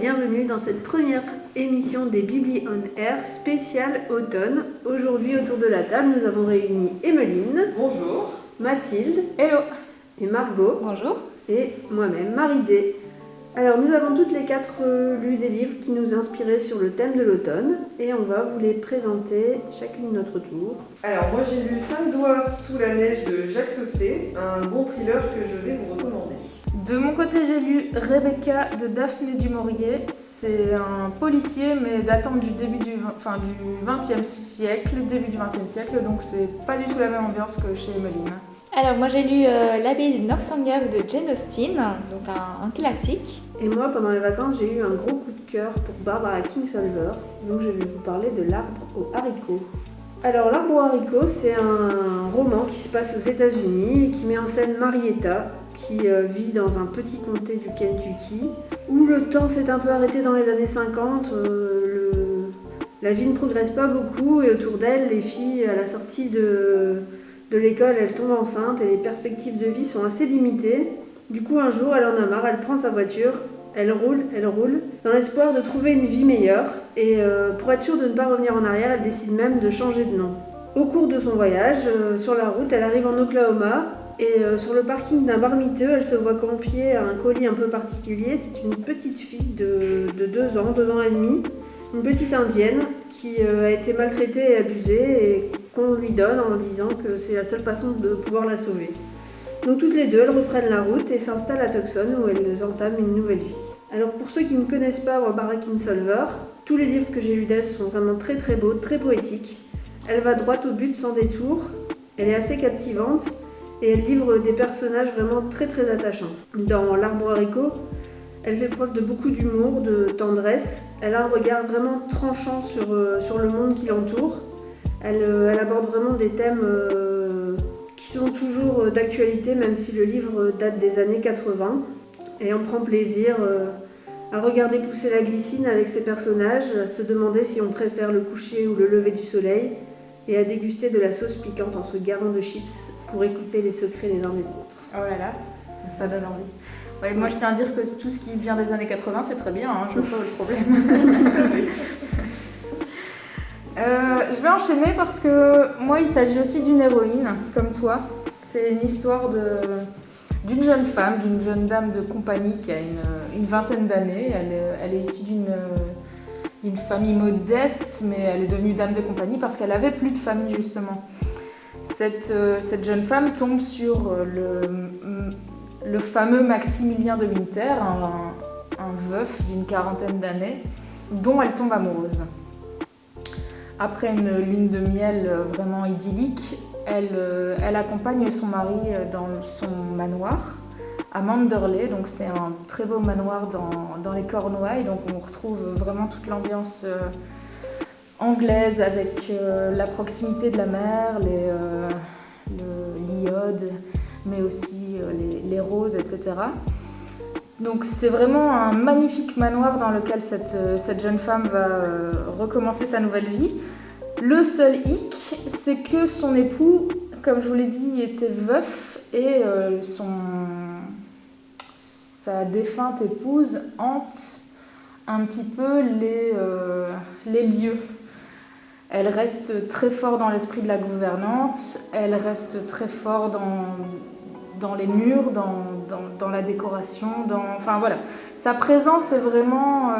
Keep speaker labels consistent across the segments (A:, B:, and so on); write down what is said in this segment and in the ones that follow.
A: bienvenue dans cette première émission des Bibli on Air spéciale automne. Aujourd'hui autour de la table nous avons réuni Emeline.
B: Bonjour.
A: Mathilde.
C: Hello.
A: Et Margot.
C: Bonjour.
A: Et moi-même, Marie-Dé. Alors nous avons toutes les quatre lu des livres qui nous inspiraient sur le thème de l'automne et on va vous les présenter chacune notre tour.
B: Alors moi j'ai lu 5 doigts sous la neige de Jacques Saussé, un bon thriller que je vais vous recommander.
C: De mon côté, j'ai lu Rebecca de Daphné du Maurier. C'est un policier, mais datant du début du XXe siècle, début du XXe siècle, donc c'est pas du tout la même ambiance que chez Emeline.
D: Alors moi j'ai lu L'abbaye de Northanger de Jane Austen, donc un classique.
A: Et moi pendant les vacances j'ai eu un gros coup de cœur pour Barbara Kingsolver, donc je vais vous parler de L'arbre aux haricots. Alors L'arbre aux haricots c'est un roman qui se passe aux États-Unis et qui met en scène Marietta, qui vit dans un petit comté du Kentucky, où le temps s'est un peu arrêté dans les années 50, la vie ne progresse pas beaucoup et autour d'elle, les filles à la sortie de l'école, elles tombent enceintes et les perspectives de vie sont assez limitées. Du coup un jour elle en a marre, elle prend sa voiture, elle roule, dans l'espoir de trouver une vie meilleure et pour être sûre de ne pas revenir en arrière, elle décide même de changer de nom. Au cours de son voyage, sur la route, elle arrive en Oklahoma. Et sur le parking d'un bar miteux, elle se voit confier un colis un peu particulier. C'est une petite fille de 2 ans et demi, une petite indienne qui a été maltraitée et abusée et qu'on lui donne en disant que c'est la seule façon de pouvoir la sauver. Donc toutes les deux, elles reprennent la route et s'installent à Tucson où elles entament une nouvelle vie. Alors pour ceux qui ne connaissent pas Barbara Kingsolver, tous les livres que j'ai lus d'elle sont vraiment très très beaux, très poétiques. Elle va droit au but sans détour, elle est assez captivante. Et elle livre des personnages vraiment très très attachants. Dans L'Arbre aux haricots, elle fait preuve de beaucoup d'humour, de tendresse. Elle a un regard vraiment tranchant sur le monde qui l'entoure. Elle aborde vraiment des thèmes qui sont toujours d'actualité, même si le livre date des années 80. Et on prend plaisir à regarder pousser la glycine avec ses personnages, à se demander si on préfère le coucher ou le lever du soleil, et à déguster de la sauce piquante en se garant de chips pour écouter les secrets les uns des autres.
C: Oh là là, ça donne envie. Ouais, moi je tiens à dire que tout ce qui vient des années 80 c'est très bien, hein, je vois pas le problème. Je vais enchaîner parce que moi il s'agit aussi d'une héroïne comme toi. C'est une histoire d'une jeune femme, d'une jeune dame de compagnie qui a une vingtaine d'années. Elle est issue d'une famille modeste, mais elle est devenue dame de compagnie parce qu'elle avait plus de famille justement. Cette jeune femme tombe sur le fameux Maximilien de Winter, un veuf d'une quarantaine d'années, dont elle tombe amoureuse. Après une lune de miel vraiment idyllique, elle accompagne son mari dans son manoir à Manderley, donc c'est un très beau manoir dans les Cornouailles, donc on retrouve vraiment toute l'ambiance anglaise avec la proximité de la mer, l'iode, mais aussi les roses, etc. Donc c'est vraiment un magnifique manoir dans lequel cette jeune femme va recommencer sa nouvelle vie. Le seul hic, c'est que son époux, comme je vous l'ai dit, était veuf et sa défunte épouse hante un petit peu les lieux. Elle reste très fort dans l'esprit de la gouvernante, elle reste très fort dans les murs, dans la décoration, enfin voilà. Sa présence est vraiment...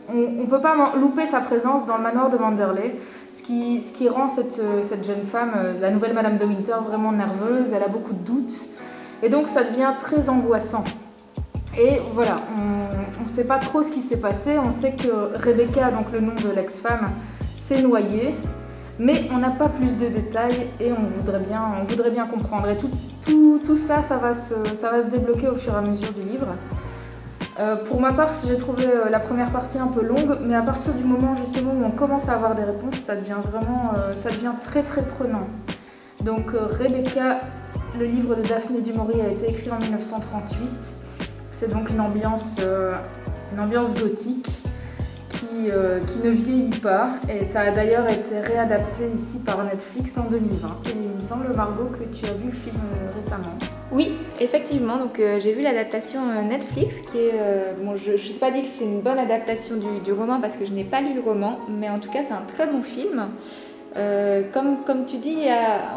C: on ne peut pas louper sa présence dans le manoir de Manderley, ce qui rend cette jeune femme, la nouvelle Madame de Winter, vraiment nerveuse, elle a beaucoup de doutes, et donc ça devient très angoissant. Et voilà, on ne sait pas trop ce qui s'est passé, on sait que Rebecca, donc le nom de l'ex-femme, s'est noyée, mais on n'a pas plus de détails et on voudrait bien comprendre. Et tout ça, ça va se débloquer au fur et à mesure du livre. Pour ma part, j'ai trouvé la première partie un peu longue, mais à partir du moment justement où on commence à avoir des réponses, ça devient très très prenant. Donc Rebecca, le livre de Daphné du Maurier, a été écrit en 1938. C'est donc une ambiance gothique qui ne vieillit pas, et ça a d'ailleurs été réadapté ici par Netflix en 2020. Et il me semble, Margot, que tu as vu le film récemment.
D: Oui, effectivement. Donc j'ai vu l'adaptation Netflix qui est bon, je ne sais pas dire que c'est une bonne adaptation du roman parce que je n'ai pas lu le roman, mais en tout cas c'est un très bon film. Comme tu dis,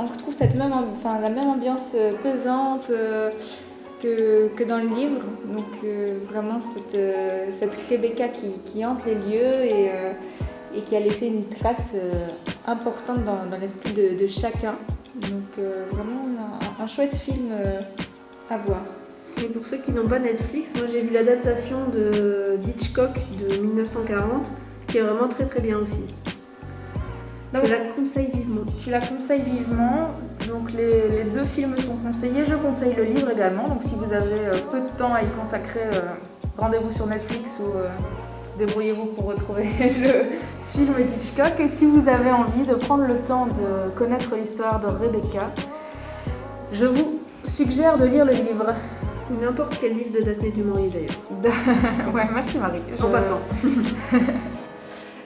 D: on retrouve la même ambiance pesante que dans le livre. Donc vraiment cette Rebecca qui hante les lieux et qui a laissé une trace importante dans l'esprit de chacun. Donc vraiment un chouette film à voir.
A: Et pour ceux qui n'ont pas Netflix, moi j'ai vu l'adaptation d'Hitchcock de 1940 qui est vraiment très très bien aussi.
C: Donc,
A: je la conseille vivement.
C: Tu la conseilles vivement. Donc les deux films sont conseillés. Je conseille le livre également. Donc si vous avez peu de temps à y consacrer, rendez-vous sur Netflix ou débrouillez-vous pour retrouver le film d'Hitchcock. Et si vous avez envie de prendre le temps de connaître l'histoire de Rebecca, je vous suggère de lire le livre.
A: Ou n'importe quel livre de Daphné du Maurier d'ailleurs.
C: Ouais, merci Marie.
A: En passant.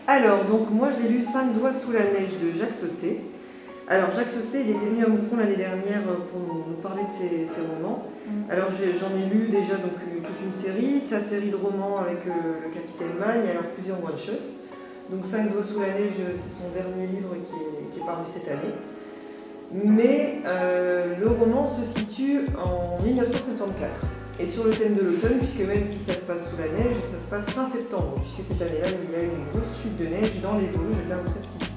B: Alors, donc moi j'ai lu 5 doigts sous la neige de Jacques Saussé. Alors Jacques Saussé, il était venu à Moucron l'année dernière pour nous parler de ses romans. Alors j'en ai lu déjà donc, toute une série, sa série de romans avec le Capitaine Magne, alors plusieurs one-shots. Donc 5 doigts sous la neige, c'est son dernier livre qui est paru cette année. Mais le roman se situe en 1974. Et sur le thème de l'automne, puisque même si ça se passe sous la neige, ça se passe fin septembre, puisque cette année-là, il y a une grosse chute de neige dans les Vosges, là où ça se situe.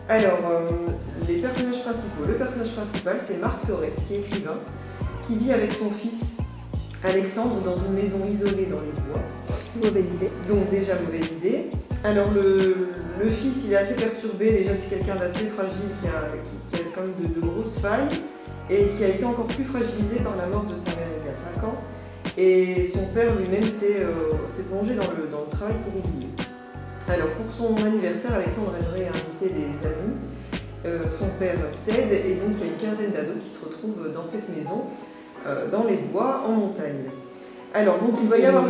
B: Alors, les personnages principaux. Le personnage principal, c'est Marc Torres, qui est écrivain, qui vit avec son fils Alexandre dans une maison isolée dans les bois.
A: Mauvaise idée.
B: Donc déjà, mauvaise idée. Alors, le fils, il est assez perturbé. Déjà, c'est quelqu'un d'assez fragile, qui a quand même de grosses failles, et qui a été encore plus fragilisé par la mort de sa mère il y a 5 ans. Et son père lui-même s'est plongé dans le travail pour oublier. Alors pour son anniversaire, Alexandre aimerait inviter des amis. Son père cède et donc il y a une quinzaine d'ados qui se retrouvent dans cette maison, dans les bois, en montagne. Alors donc il va y avoir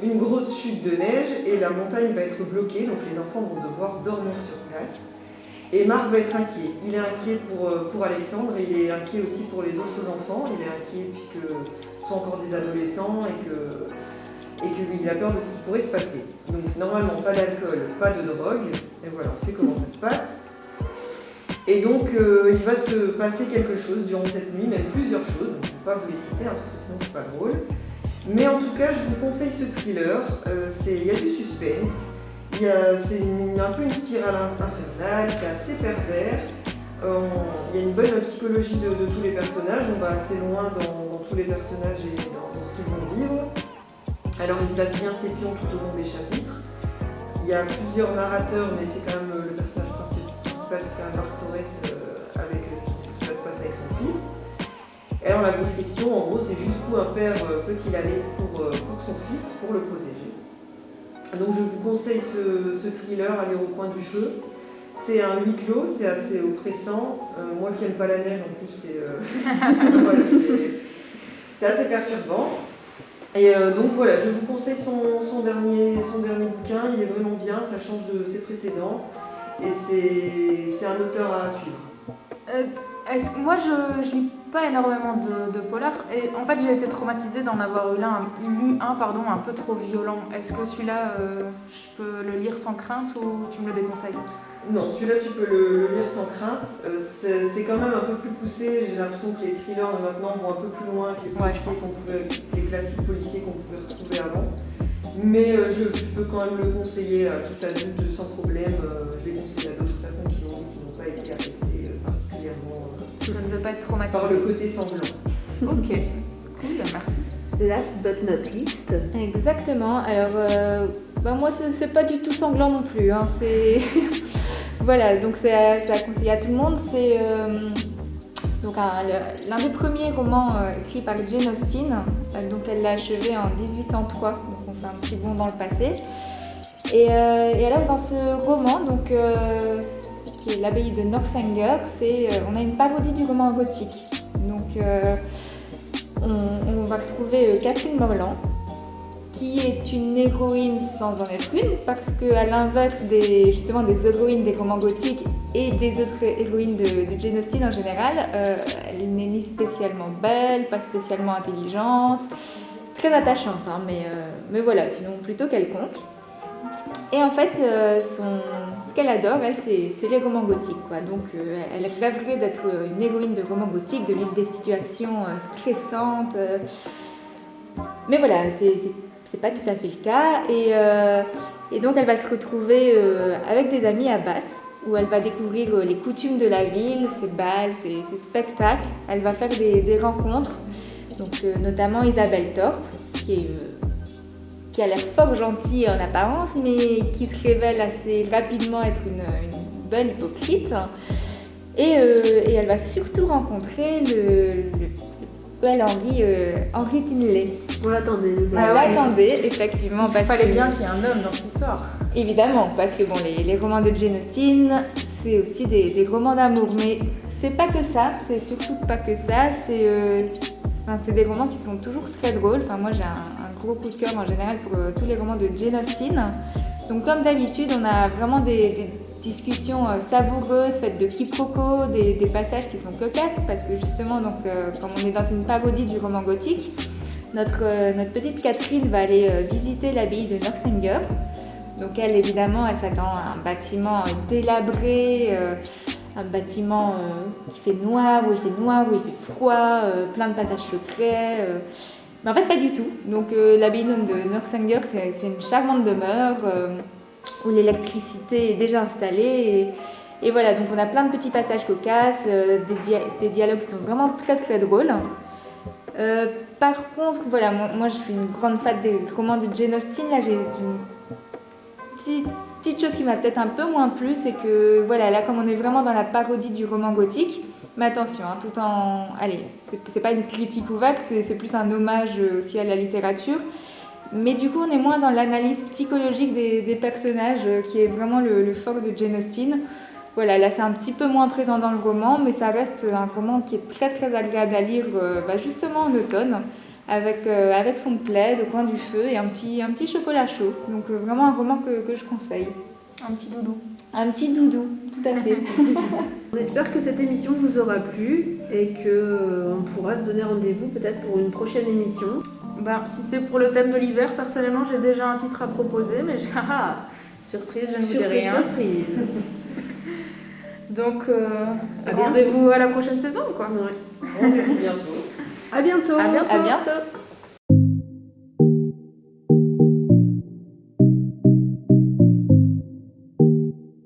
B: une grosse chute de neige et la montagne va être bloquée, donc les enfants vont devoir dormir sur place. Et Marc va être inquiet. Il est inquiet pour Alexandre et il est inquiet aussi pour les autres enfants. Il est inquiet puisque ce sont encore des adolescents et qu'il a peur de ce qui pourrait se passer. Donc normalement, pas d'alcool, pas de drogue. Et voilà, on sait comment ça se passe. Et donc, il va se passer quelque chose durant cette nuit, même plusieurs choses. Je ne vais pas vous les citer parce que sinon c'est pas drôle. Mais en tout cas, je vous conseille ce thriller. Il y a du suspense. C'est un peu une spirale infernale, c'est assez pervers. Il y a une bonne psychologie de tous les personnages. On va assez loin dans tous les personnages et dans ce qu'ils vont vivre. Alors, il place bien ses pions tout au long des chapitres. Il y a plusieurs narrateurs, mais c'est quand même le personnage principal, c'est quand même Marc Torres avec ce qui va se passer avec son fils. Et alors, la grosse question, en gros, c'est jusqu'où un père peut-il aller pour son fils, pour le protéger. Donc je vous conseille ce thriller, Aller au coin du feu. C'est un huis clos, c'est assez oppressant. Moi qui n'aime pas la neige, en plus, c'est assez perturbant. Et donc voilà, je vous conseille son dernier bouquin, il est vraiment bien, ça change de ses précédents. Et c'est un auteur à suivre.
C: Moi, je lis pas énormément de polar et en fait j'ai été traumatisée d'en avoir lu un un peu trop violent. Est-ce que celui-là je peux le lire sans crainte ou tu me le déconseilles?
B: Non, celui-là tu peux le lire sans crainte. C'est quand même un peu plus poussé. J'ai l'impression que les thrillers de maintenant vont un peu plus loin que les classiques policiers qu'on pouvait retrouver avant. Mais je peux quand même le conseiller à tout adulte sans problème. Je l'ai conseillé à d'autres personnes qui n'ont pas été affectées particulièrement.
C: Je ne veux pas être traumatisée.
B: Par le côté sanglant.
C: Ok, cool, merci.
A: Last but not least.
D: Exactement. Alors, moi, c'est pas du tout sanglant non plus. Hein. Voilà, donc c'est à conseiller à tout le monde. C'est l'un des premiers romans écrits par Jane Austen. Donc, elle l'a achevé en 1803. Donc, on fait un petit bond dans le passé. Et alors, dans ce roman, donc, qui est l'abbaye de Northanger, on a une parodie du roman gothique. Donc on va retrouver Catherine Morland, qui est une héroïne sans en être une, parce qu'à l'inverse des héroïnes des romans gothiques, et des autres héroïnes de Jane Austen en général. Elle n'est ni spécialement belle, pas spécialement intelligente, très attachante, hein, mais voilà, sinon plutôt quelconque. Et en fait, ce qu'elle adore, elle, c'est les romans gothiques, quoi. Donc, elle rêverait d'être une héroïne de roman gothique, de vivre des situations stressantes. Mais voilà, c'est pas tout à fait le cas. Et donc, elle va se retrouver avec des amis à Bath, où elle va découvrir les coutumes de la ville, ses bals, ses spectacles. Elle va faire des rencontres, donc notamment Isabelle Thorpe, qui a l'air fort gentille en apparence, mais qui se révèle assez rapidement être une belle hypocrite. Et elle va surtout rencontrer le bel Henry Tinley.
A: On l'attendait.
D: On l'attendait, effectivement.
C: Il fallait bien qu'il y ait un homme dans cette histoire.
D: Évidemment, parce que bon, les romans de Jane Austen, c'est aussi des romans d'amour. Mais c'est pas que ça, c'est surtout pas que ça. C'est des romans qui sont toujours très drôles. Enfin, moi, j'ai un gros coup de cœur en général pour tous les romans de Jane Austen. Donc, comme d'habitude, on a vraiment des discussions savoureuses, faites de quiproquos, des passages qui sont cocasses, parce que justement, donc, comme on est dans une parodie du roman gothique, notre petite Catherine va aller visiter l'abbaye de Northanger. Donc, elle, évidemment, elle s'attend à un bâtiment délabré, un bâtiment qui fait noir, où il fait froid, plein de passages secrets. Mais en fait, pas du tout. Donc, l'abbaye de Northanger, c'est une charmante demeure où l'électricité est déjà installée. Et voilà, donc on a plein de petits passages cocasses, des dialogues qui sont vraiment très très drôles. Par contre, voilà, moi je suis une grande fan des romans de Jane Austen. Là, j'ai une petite chose qui m'a peut-être un peu moins plu, c'est que voilà, là, comme on est vraiment dans la parodie du roman gothique, mais attention, hein, allez, c'est pas une critique ouverte, c'est plus un hommage aussi à la littérature. Mais du coup, on est moins dans l'analyse psychologique des personnages, qui est vraiment le fort de Jane Austen. Voilà, là c'est un petit peu moins présent dans le roman, mais ça reste un roman qui est très très agréable à lire justement en automne, avec son plaid au coin du feu et un petit chocolat chaud. Donc vraiment un roman que je conseille.
C: Un petit doudou.
D: Un petit doudou, tout à fait.
A: On espère que cette émission vous aura plu et qu'on pourra se donner rendez-vous peut-être pour une prochaine émission.
C: Si c'est pour le thème de l'hiver, personnellement j'ai déjà un titre à proposer, mais surprise, je ne vous dis rien.
A: Surprise.
C: Donc, rendez-vous à la prochaine saison, quoi.
A: Ouais.
B: Rendez-vous bientôt.
A: À bientôt.
C: À bientôt.
D: À bientôt.